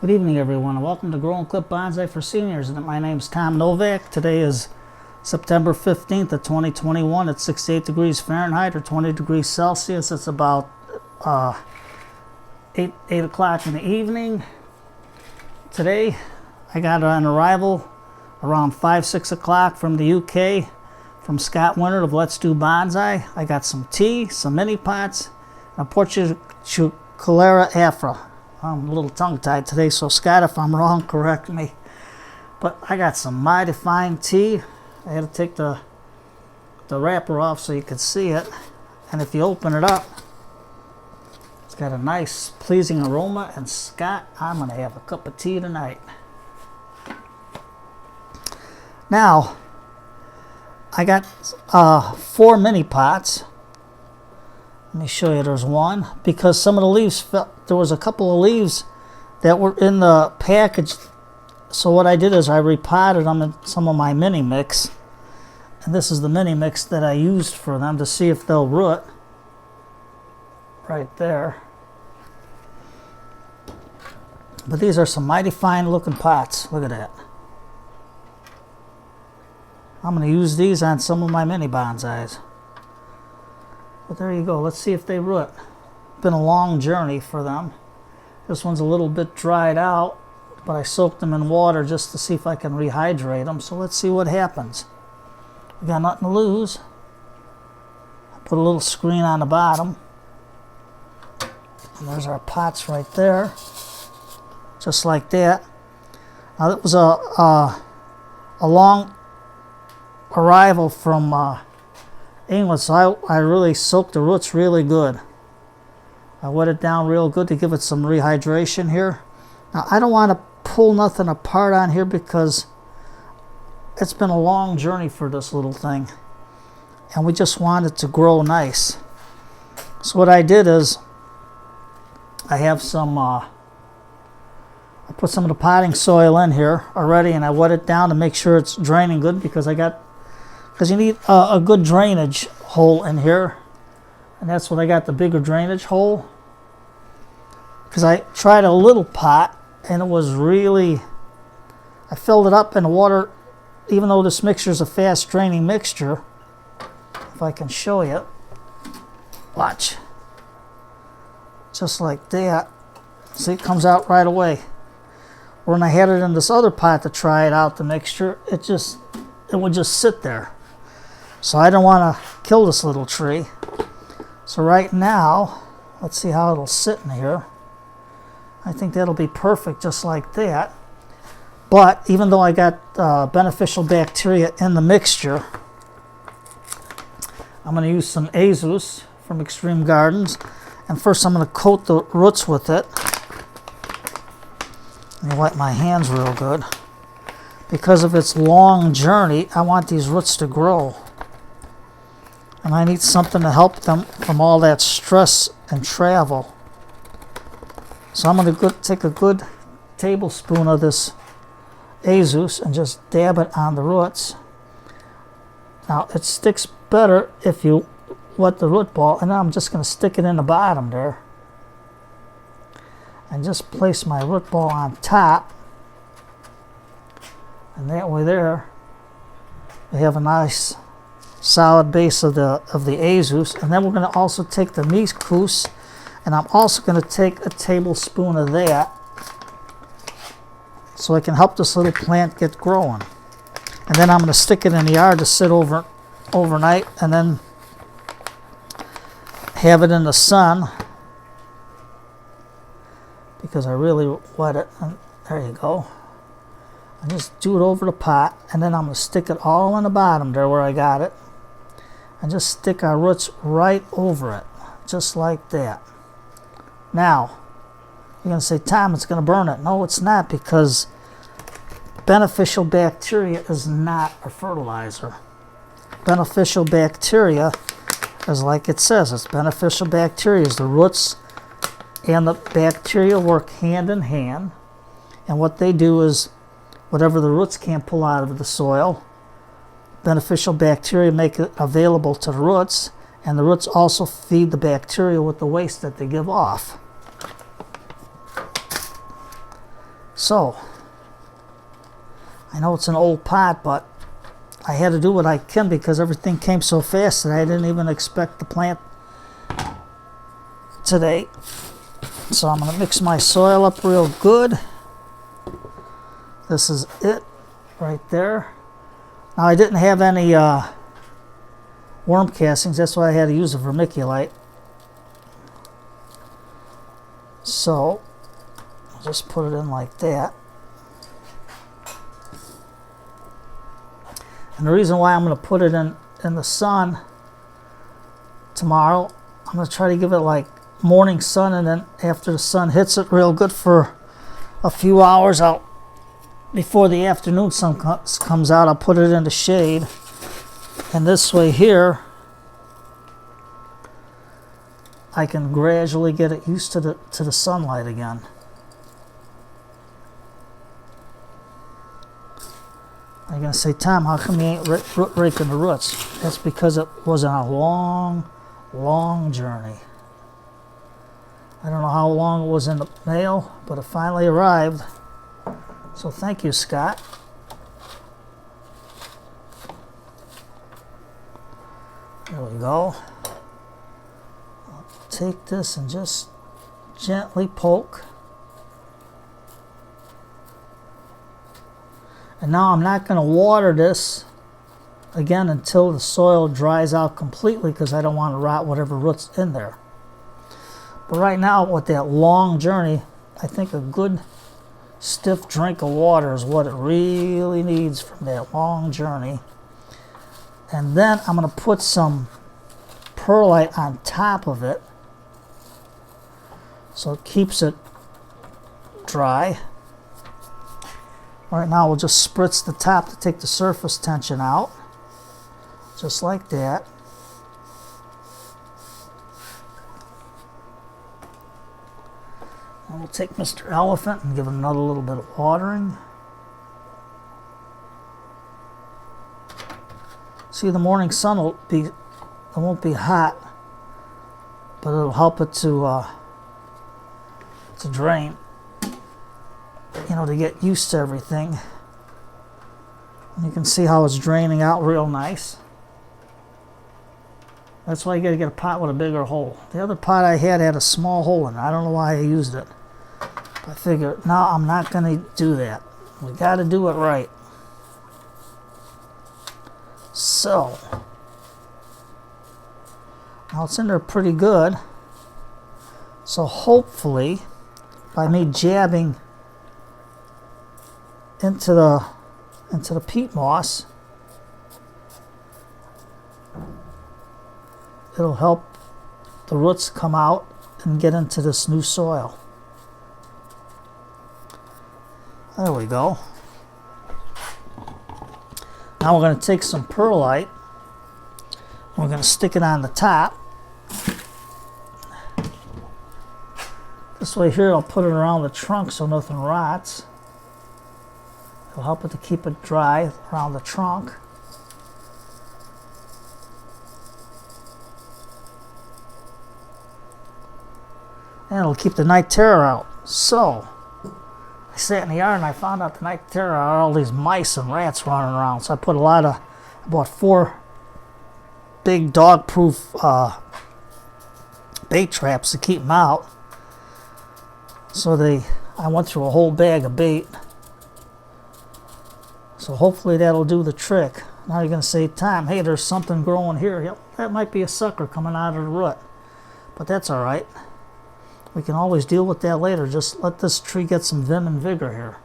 Good evening, everyone, and welcome to Grow and Clip Bonsai for Seniors. And my name's Tom Novak. Today is September 15th of 2021. It's 68 degrees Fahrenheit or 20 degrees Celsius. It's about 8 o'clock in the evening. Today, I got an arrival around 6 o'clock from the UK, from Scott Winter of Let's Do Bonsai. I got some tea, some mini pots, and a Portucalera Afra. I'm a little tongue-tied today, so Scott, if I'm wrong, correct me. But I got some mighty fine tea. I had to take the wrapper off so you could see it. And if you open it up, it's got a nice, pleasing aroma. And Scott, I'm going to have a cup of tea tonight. Now, I got 4 mini pots. Let me show you. There's one, because some of the leaves there was a couple of leaves that were in the package. So what I did is I repotted them in some of my mini mix, and this is the mini mix that I used for them to see if they'll root. Right there. But these are some mighty fine looking pots. Look at that. I'm going to use these on some of my mini bonsais. But there you go. Let's see if they root. Been a long journey for them. This one's a little bit dried out, but I soaked them in water just to see if I can rehydrate them. So let's see what happens. We got nothing to lose. Put a little screen on the bottom. And there's our pots right there. Just like that. Now that was a long arrival from England, so I really soaked the roots really good. I wet it down real good to give it some rehydration here. Now I don't want to pull nothing apart on here because it's been a long journey for this little thing, and we just want it to grow nice. So what I did is I have some I put some of the potting soil in here already, and I wet it down to make sure it's draining good, because you need a good drainage hole in here, and that's what I got, the bigger drainage hole, because I tried a little pot and it was really, I filled it up in the water, even though this mixture is a fast draining mixture. If I can show you, watch, just like that. See, it comes out right away. When I had it in this other pot to try it out, the mixture, it would just sit there. So I don't want to kill this little tree. So right now, let's see how it'll sit in here. I think that'll be perfect just like that. But even though I got beneficial bacteria in the mixture, I'm going to use some Azus from Extreme Gardens. And first I'm going to coat the roots with it. Let me wipe my hands real good. Because of its long journey, I want these roots to grow. And I need something to help them from all that stress and travel. So I'm going to take a good tablespoon of this Azus and just dab it on the roots. Now it sticks better if you wet the root ball, and now I'm just going to stick it in the bottom there. And just place my root ball on top. And that way there, we have a nice solid base of the Azus. And then we're going to also take the Mikus, and I'm also going to take a tablespoon of that, so I can help this little plant get growing. And then I'm going to stick it in the yard to sit overnight, and then have it in the sun, because I really wet it. And there you go. And just do it over the pot, and then I'm going to stick it all in the bottom there where I got it, and just stick our roots right over it, just like that. Now, you're going to say, Tom, it's going to burn it. No, it's not, because beneficial bacteria is not a fertilizer. Beneficial bacteria is like it says, it's beneficial bacteria. The roots and the bacteria work hand in hand, and what they do is whatever the roots can't pull out of the soil, beneficial bacteria make it available to the roots, and the roots also feed the bacteria with the waste that they give off. So, I know it's an old pot, but I had to do what I can because everything came so fast that I didn't even expect to plant today. So I'm going to mix my soil up real good. This is it right there. Now I didn't have any worm castings, that's why I had to use a vermiculite. So I'll just put it in like that. And the reason why I'm going to put it in the sun tomorrow, I'm going to try to give it like morning sun, and then after the sun hits it real good for a few hours out before the afternoon sun comes out, I'll put it in the shade. And this way here, I can gradually get it used to the sunlight again. You're going to say, Tom, how come you ain't root raking the roots? That's because it was a long, long journey. I don't know how long it was in the mail, but it finally arrived. So thank you, Scott. There we go. I'll take this and just gently poke. And now I'm not going to water this again until the soil dries out completely, because I don't want to rot whatever roots in there. But right now, with that long journey, I think a good stiff drink of water is what it really needs from that long journey. And then I'm going to put some perlite on top of it so it keeps it dry. Right now we'll just spritz the top to take the surface tension out, just like that. And we'll take Mr. Elephant and give him another little bit of watering. See, the morning sun won't be hot, but it'll help it to drain. You know, to get used to everything. And you can see how it's draining out real nice. That's why you gotta get a pot with a bigger hole. The other pot I had a small hole in it. I don't know why I used it. But I figured, no, I'm not gonna do that. We gotta do it right. So, now it's in there pretty good. So hopefully, by me jabbing into the peat moss, it'll help the roots come out and get into this new soil. There we go. Now we're going to take some perlite. We're going to stick it on the top. This way here, I'll put it around the trunk so nothing rots. It'll help it to keep it dry around the trunk. And it'll keep the night terror out. So, I sat in the yard and I found out the night terror are all these mice and rats running around. So I bought 4 big dog-proof bait traps to keep them out. So I went through a whole bag of bait. So hopefully that'll do the trick. Now you're going to say, Tom, hey, there's something growing here. Yep, that might be a sucker coming out of the root. But that's all right. We can always deal with that later. Just let this tree get some vim and vigor here.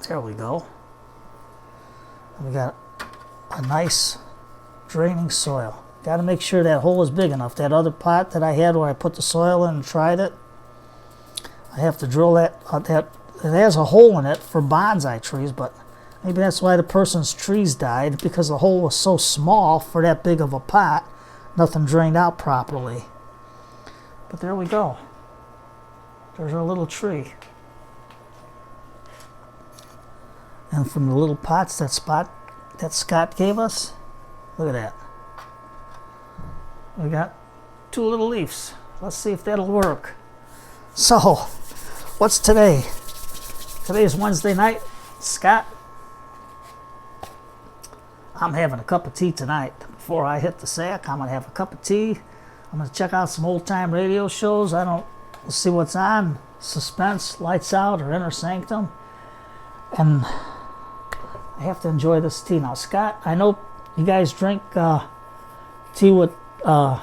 There we go. And we got a nice draining soil. Got to make sure that hole is big enough. That other pot that I had where I put the soil in and tried it, I have to drill that. It has a hole in it for bonsai trees, but maybe that's why the person's trees died, because the hole was so small for that big of a pot. Nothing drained out properly. But there we go. There's our little tree. And from the little pots that Scott gave us, look at that. We got 2 little leaves. Let's see if that'll work. So, What's today? Today is Wednesday night. Scott, I'm having a cup of tea tonight. Before I hit the sack, I'm going to have a cup of tea. I'm going to check out some old-time radio shows. We'll see what's on. Suspense, Lights Out, or Inner Sanctum. And I have to enjoy this tea. Now, Scott, I know you guys drink tea with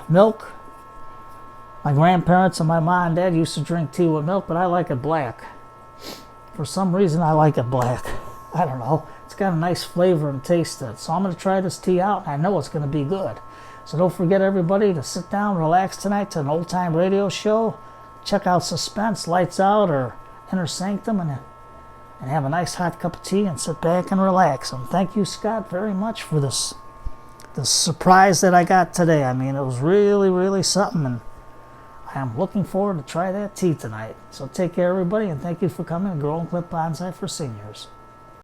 milk. My grandparents and my mom and dad used to drink tea with milk, but I like it black. For some reason, I like it black. I don't know. It's got a nice flavor and taste to it. So I'm going to try this tea out, and I know it's going to be good. So don't forget, everybody, to sit down, relax tonight to an old-time radio show. Check out Suspense, Lights Out, or Inner Sanctum, and have a nice hot cup of tea and sit back and relax. And thank you, Scott, very much for this surprise that I got today. I mean, it was really, really something, and I'm looking forward to try that tea tonight. So take care, everybody, and thank you for coming to Grow and Clip Bonsai for Seniors.